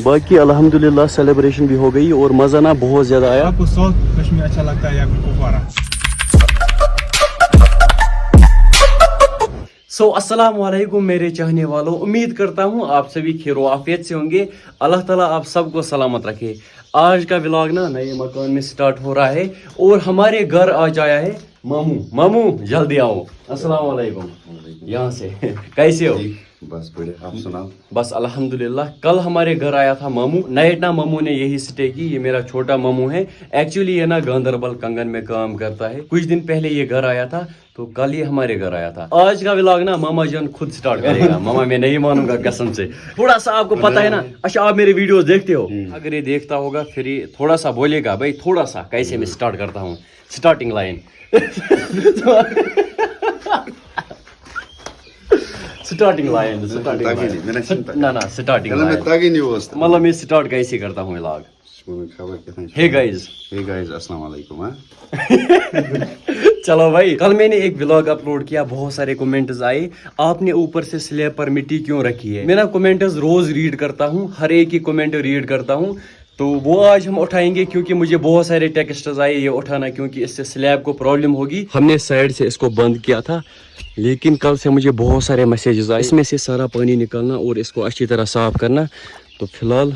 باقی الحمدللہ سیلیبریشن بھی ہو گئی اور مزہ نا بہت زیادہ آیا. آپ کو ساؤتھ کشمیر اچھا لگتا ہے یا کپوارہ؟ سو السلام علیکم میرے چاہنے والوں, امید کرتا ہوں آپ سبھی خیر و عافیت سے ہوں گے. اللہ تعالیٰ آپ سب کو سلامت رکھے. آج کا ولاگ نا نئے مکان میں سٹارٹ ہو رہا ہے اور ہمارے گھر آج آیا ہے ماموں جلدی آؤ. السلام علیکم. یہاں سے کیسے ہو؟ بس بڑے, آپ سناؤ. بس الحمدللہ. کل ہمارے گھر آیا تھا ماموں. نائٹ نا ماموں نے یہی سٹے کی. یہ میرا چھوٹا ماموں ہے. ایکچولی یہ نا گاندربل کنگن میں کام کرتا ہے. کچھ دن پہلے یہ گھر آیا تھا تو کل یہ ہمارے گھر آیا تھا. آج کا ولاگ نا ماما جان خود سٹارٹ کرے گا. ماما میں نہیں مانوں گا قسم سے. تھوڑا سا آپ کو پتا ہے نا, اچھا آپ میرے ویڈیوز دیکھتے ہو, اگر یہ دیکھتا ہوگا پھر یہ تھوڑا سا بولے گا بھائی تھوڑا سا کیسے میں سٹارٹ کرتا ہوں. Starting line starting line starting مطلب میں سٹارٹ کیسے کرتا ہوں ولاگ. ہے گائز السلام علیکم. چلو بھائی, کل میں نے ایک ولاگ اپلوڈ کیا, بہت سارے کمنٹز آئے, آپ نے اوپر سے سلیب پر مٹی کیوں رکھی ہے. میں نا کمنٹز روز ریڈ کرتا ہوں, ہر ایک ہی کمنٹ ریڈ کرتا ہوں. تو وہ آج ہم اٹھائیں گے کیونکہ مجھے بہت سارے ٹیکسٹز آئے یہ اٹھانا, کیونکہ اس سے سلیب کو پرابلم ہوگی. ہم نے سائڈ سے اس کو بند کیا تھا, لیکن کل سے مجھے بہت سارے میسیجز آئے اس میں سے سارا پانی نکالنا اور اس کو اچھی طرح صاف کرنا. تو فی الحال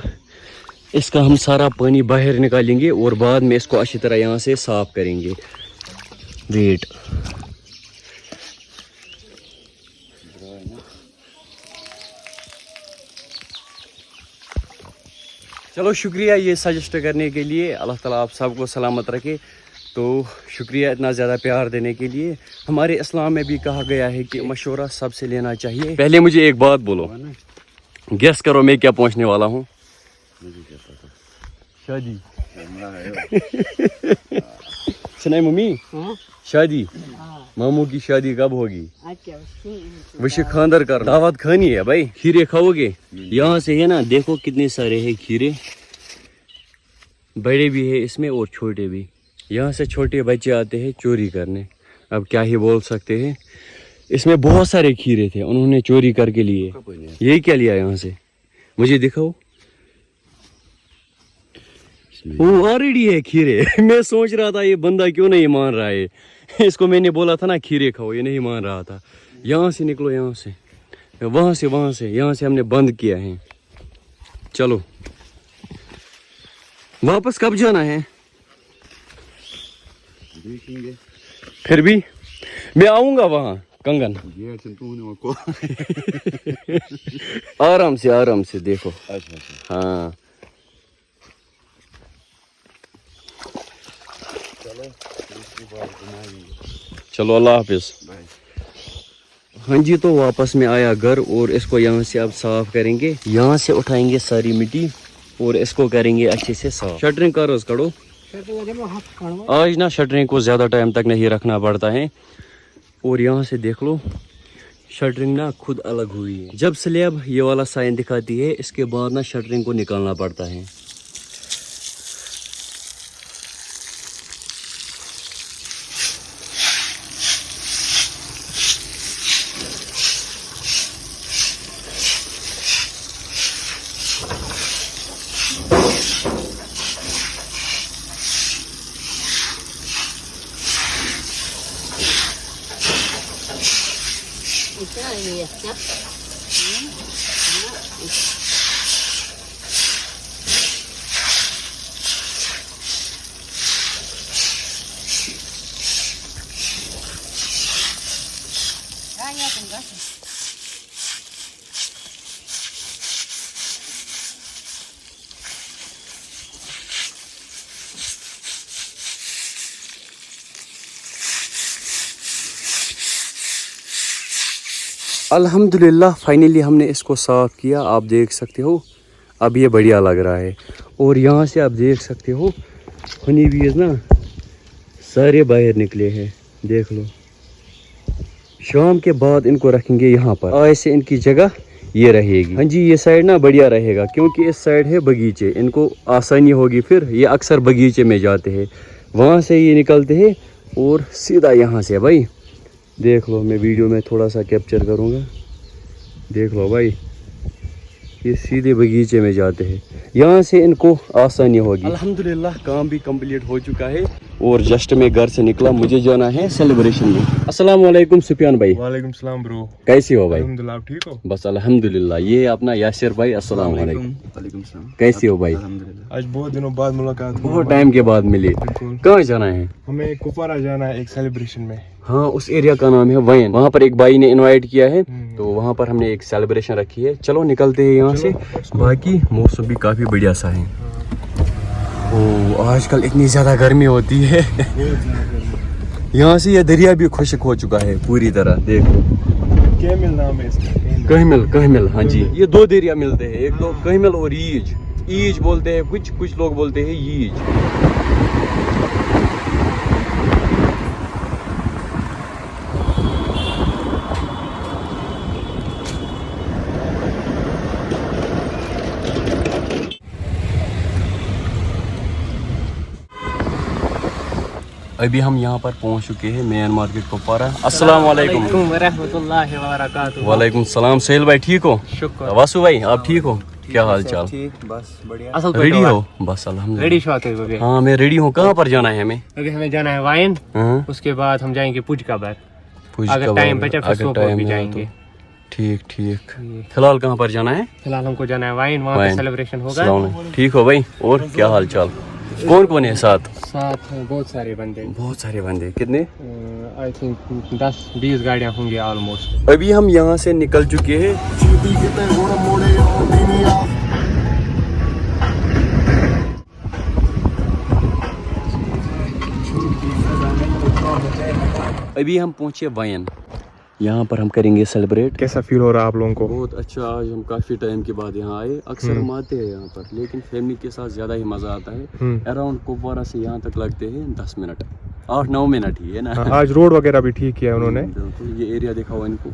اس کا ہم سارا پانی باہر نکالیں گے اور بعد میں اس کو اچھی طرح یہاں سے صاف کریں گے. ویٹ, چلو شکریہ یہ سجیسٹ کرنے کے لیے. اللہ تعالیٰ آپ سب کو سلامت رکھے. تو شکریہ اتنا زیادہ پیار دینے کے لیے. ہمارے اسلام میں بھی کہا گیا ہے کہ مشورہ سب سے لینا چاہیے. پہلے مجھے ایک بات بولو, گیس کرو میں کیا پہنچنے والا ہوں. شادی سنائے ممی, شادی ماموں کی شادی کب ہوگی؟ وش خاندر کر, دعوت کھانی ہے بھائی. کھیرے کھاؤ گے؟ یہاں سے ہے نا, دیکھو کتنے سارے ہیں کھیرے, بڑے بھی ہیں اس میں اور چھوٹے بھی. یہاں سے چھوٹے بچے آتے ہیں چوری کرنے, اب کیا ہی بول سکتے ہیں. اس میں بہت سارے کھیرے تھے, انہوں نے چوری کر کے لیے. یہی کیا لیا یہاں سے, مجھے دکھاؤ. وہ آلریڈی ہے کھیرے. میں سوچ رہا تھا یہ بندہ کیوں نہیں مان رہا ہے. اس کو میں نے بولا تھا نا کھیرے کھاؤ, یہ نہیں مان رہا تھا. یہاں سے نکلو, یہاں سے, وہاں سے یہاں سے ہم نے بند کیا ہے. چلو واپس کب جانا ہے؟ پھر بھی میں آؤں گا وہاں کنگن. آرام سے دیکھو. ہاں چلو اللہ حافظ. ہاں جی, تو واپس میں آیا گھر اور اس کو یہاں سے اب صاف کریں گے. یہاں سے اٹھائیں گے ساری مٹی اور اس کو کریں گے اچھے سے صاف. شٹرنگ کرو. آج نا شٹرنگ کو زیادہ ٹائم تک نہیں رکھنا پڑتا ہے. اور یہاں سے دیکھ لو شٹرنگ نا خود الگ ہوئی ہے. جب سلیب یہ والا سائن دکھاتی ہے اس کے بعد نا شٹرنگ کو نکالنا پڑتا ہے. الحمدللہ فائنلی ہم نے اس کو صاف کیا. آپ دیکھ سکتے ہو اب یہ بڑھیا لگ رہا ہے. اور یہاں سے آپ دیکھ سکتے ہو ہنی بیز نا سارے باہر نکلے ہیں, دیکھ لو. شام کے بعد ان کو رکھیں گے یہاں پر, آج سے ان کی جگہ یہ رہے گی. ہاں جی, یہ سائڈ نا بڑھیا رہے گا کیونکہ اس سائڈ ہے باغیچے, ان کو آسانی ہوگی. پھر یہ اکثر باغیچے میں جاتے ہیں, وہاں سے یہ نکلتے ہیں اور سیدھا یہاں سے بھائی دیکھ لو, میں ویڈیو میں تھوڑا سا کیپچر کروں گا, دیکھ لو بھائی یہ سیدھے باغیچے میں جاتے ہیں, یہاں سے ان کو آسانی ہوگی. الحمدللہ کام بھی کمپلیٹ ہو چکا ہے اور جسٹ میں گھر سے نکلا, مجھے جانا ہے سیلیبریشن میں. السلام علیکم سفیان بھائی. وعلیکم السلام برو. کیسے ہو بھائی؟ الحمدللہ آپ ٹھیک ہو؟ بس الحمدللہ. یہ اپنا یاسر بھائی. السلام علیکم. وعلیکم السلام. کیسے ہو بھائی؟ آج بہت دنوں بعد ملاقات ہوئی. بہت ٹائم کے بعد ملی. کہاں جانا ہے؟ ہمیں کپوارہ جانا ہے ایک سیلیبریشن میں. ہاں اس ایریا کا نام ہے وین. وہاں پر ایک بھائی نے انوائٹ کیا ہے تو وہاں پر ہم نے ایک سیلیبریشن رکھی ہے. چلو نکلتے ہیں یہاں سے. باقی موسم بھی کافی بڑھیا سا ہے. آج کل اتنی زیادہ گرمی ہوتی ہے یہاں سے یہ دریا بھی خشک ہو چکا ہے پوری طرح. دیکھو کیمل نام ہے اس کا. کہمل. ہاں جی, یہ دو دریا ملتے ہیں, ایک تو کہمل اور ایج بولتے ہیں کچھ لوگ بولتے ہیں ییج. ابھی ہم یہاں پر پہنچ چکے ہیں مین مارکیٹ کپوارہ. السلام علیکم ورحمۃ اللہ وبرکاتہ. وعلیکم السلام. سہیل بھائی ٹھیک ہو؟ شکر. واسو بھائی آپ ٹھیک ہو؟ کیا حال چال؟ بس بڑھیا. اصل ریڈی ہو؟ بس الحمدللہ. ریڈی شاٹ ہے. ہاں میں ریڈی ہوں. کہاں پر جانا ہے ہمیں؟ ابھی ہمیں جانا ہے وائن, ہاں اس کے بعد ہم جائیں گے پوج کا بار. پوج اگر کباب. ٹائم بچا پھر اگر سوپور ٹائم بھی ہے جائیں تو گے. ٹھیک. فی الحال کہاں پر جانا ہے؟ فی الحال ہم کو جانا ہے وائن, وہاں پہ سیلیبریشن ہوگا. السلام علیکم. ٹھیک ہو بھائی؟ اور کیا حال چال؟ کون ہے ساتھ؟ ساتھ ہیں بہت سارے بندے. بہت سارے بندے. کتنے؟ آئی تھنک 10-20 گاڑیاں ہوں گی آلموسٹ. ابھی ہم یہاں سے نکل چکے ہیں. ابھی ہم پہنچے وین. یہاں پر ہم کریں گے سیلیبریٹ. کیسا فیل ہو رہا ہے آپ لوگوں کو؟ بہت اچھا. آج ہم کافی ٹائم کے بعد یہاں آئے. اکثر ہم آتے ہیں یہاں پر لیکن فیملی کے ساتھ زیادہ ہی مزہ آتا ہے. اراؤنڈ کپوارہ سے یہاں تک لگتے ہیں 10 منٹ, 8-9 منٹ ہی ہے نا. آج روڈ وغیرہ بھی ٹھیک کیا انہوں نے. بالکل. یہ ایریا دکھاؤ ان کو.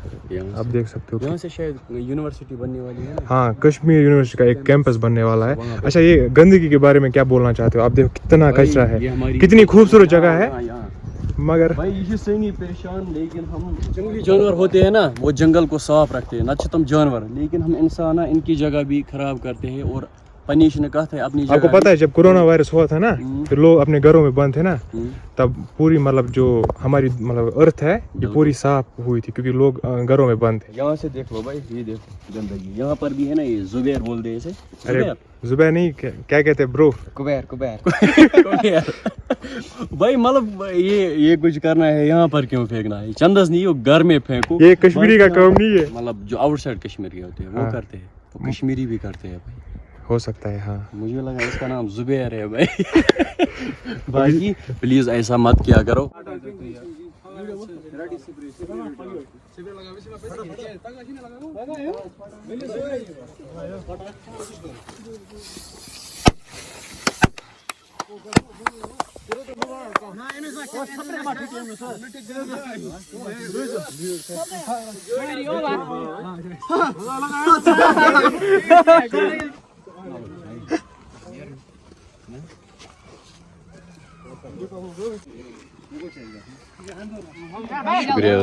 آپ دیکھ سکتے ہو یہاں سے شاید یونیورسٹی بننے والی ہے نا. ہاں کشمیر یونیورسٹی کا ایک کیمپس بننے والا ہے. اچھا یہ گندگی کے بارے میں کیا بولنا چاہتے ہو؟ آپ دیکھو کتنا کچرا ہے, کتنی خوبصورت جگہ ہے, مگر بھائی یہ سینی پریشان. لیکن ہم جنگلی جانور ہوتے ہیں نا, وہ جنگل کو صاف رکھتے ہیں, نہ تم جانور, لیکن ہم انسان ان کی جگہ بھی خراب کرتے ہیں اور پنیش نے کہا تھا اپنی جگہ. آپ کو پتا ہے جب کورونا وائرس ہوا تھا نا, پھر لوگ اپنے گھروں میں بند تھے نا, تب پوری مطلب جو ہماری مطلب ارتھ ہے یہ پوری صاف ہوئی تھی کیونکہ لوگ گھروں میں بند تھے. یہاں سے دیکھ لو بھائی, یہ دیکھو گندگی. یہاں پر بھی ہے نا, یہ زبیر بولتے ہیں اسے. ارے زبیر نہیں, کیا کہتے ہیں برو؟ کبیر. بھائی مطلب یہ کچھ کرنا ہے یہاں پر کیوں پھینکنا ہے؟ چندس نہیں ہو گھر میں پھینکو. یہ کشمیری کا کام نہیں ہے. مطلب جو آؤٹ سائڈ کشمیری ہوتے ہیں وہ کرتے ہیں, تو کشمیری بھی کرتے ہیں بھائی. ہو سکتا ہے. ہاں مجھے لگا اس کا نام زبیر ہے بھائی. باقی پلیز ایسا مت کیا کرو.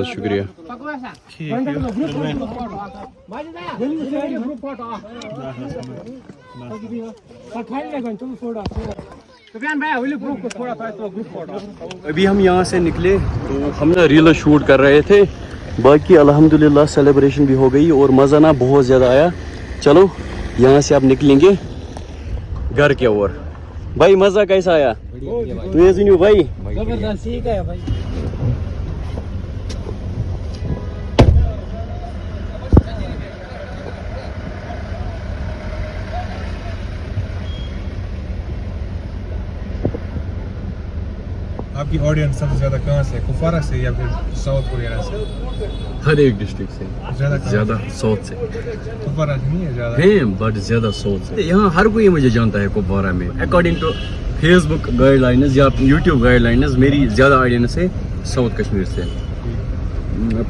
شکریہ. ابھی ہم یہاں سے نکلے تو ہم نے ریل شوٹ کر رہے تھے. باقی الحمدللہ سیلیبریشن بھی ہو گئی اور مزہ نا بہت زیادہ آیا. چلو یہاں سے اب نکلیں گے گھر کے اور. بھائی مزہ کیسا آیا؟ تو یہ سنیو بھائی. زبردست. ٹھیک ہے بھائی. آپ کی آڈینس سب سے زیادہ کہاں سے ہے؟ کپوارہ سے یا پھر ساؤتھ وغیرہ سے؟ ہر ایک ڈسٹرکٹ سے. زیادہ ساؤتھ سے. کپوارہ سے نہیں ہے زیادہ ہیں بٹ زیادہ ساؤتھ سے. یہاں ہر کوئی مجھے جانتا ہے کپوارہ میں. According to Facebook guidelines یا یوٹیوب گائیڈ لائنز میری زیادہ آڈینس ہے ساؤتھ کشمیر سے.